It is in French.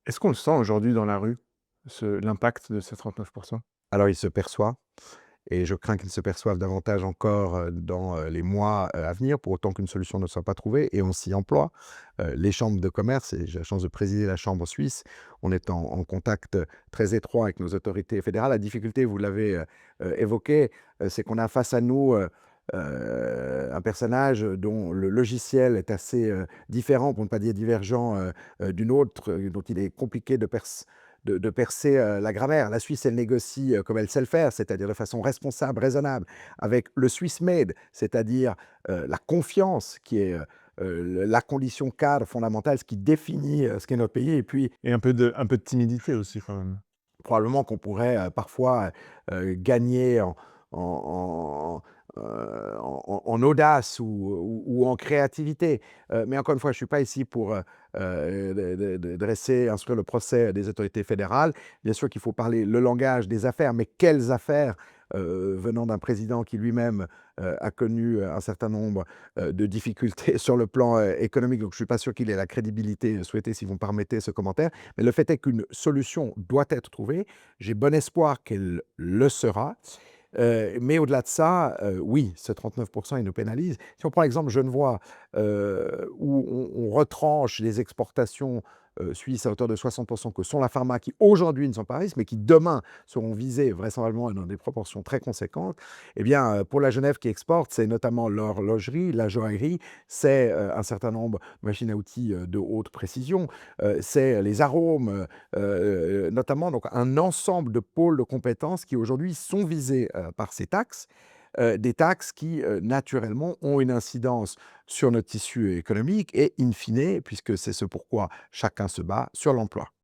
Est-ce qu'on le sent aujourd'hui dans la rue, l'impact de ces 39? Alors il se perçoit et je crains qu'il se perçoive davantage encore, dans, les mois, à venir, pour autant qu'une solution ne soit pas trouvée et on s'y emploie. Les chambres de commerce et j'ai la chance de présider la chambre suisse, on est en contact, très étroit avec nos autorités fédérales. La difficulté, vous l'avez, évoqué, c'est qu'on a face à nous, un personnage dont le logiciel est assez, différent, pour ne pas dire divergent, d'une autre, dont il est compliqué de percer, la grammaire. La Suisse, elle négocie, comme elle sait le faire, c'est-à-dire de façon responsable, raisonnable, avec le Swiss made, c'est-à-dire, la confiance qui est, la condition cadre fondamentale, ce qui définit, ce qu'est notre pays et puis Et un peu de timidité aussi quand même. probablement qu'on pourrait, parfois, gagner en en audace ou en créativité. Mais encore une fois, je ne suis pas ici pour, dresser, instruire le procès des autorités fédérales. Bien sûr qu'il faut parler le langage des affaires, mais quelles affaires? Venant d'un président qui lui-même, a connu, un certain nombre, de difficultés sur le plan, économique. Donc je ne suis pas sûr qu'il ait la crédibilité souhaitée, si vous me permettez ce commentaire. Mais le fait est qu'une solution doit être trouvée. J'ai bon espoir qu'elle le sera. Mais au-delà de ça, oui, ce 39 il nous pénalise. Si on prend l'exemple genevois, où on retranche les exportations, suisses à hauteur de 60 que sont la pharma, qui aujourd'hui ne sont pas à risque, mais qui demain seront visées vraisemblablement et dans des proportions très conséquentes. Eh bien, pour la Genève qui exporte, c'est notamment l'horlogerie, la joaillerie, c'est, un certain nombre de machines à outils, de haute précision, c'est les arômes, notamment donc un ensemble de pôles de compétences qui aujourd'hui sont visés, par ces taxes, des taxes qui, naturellement ont une incidence sur notre tissu économique et in fine, puisque c'est ce pourquoi chacun se bat, sur l'emploi.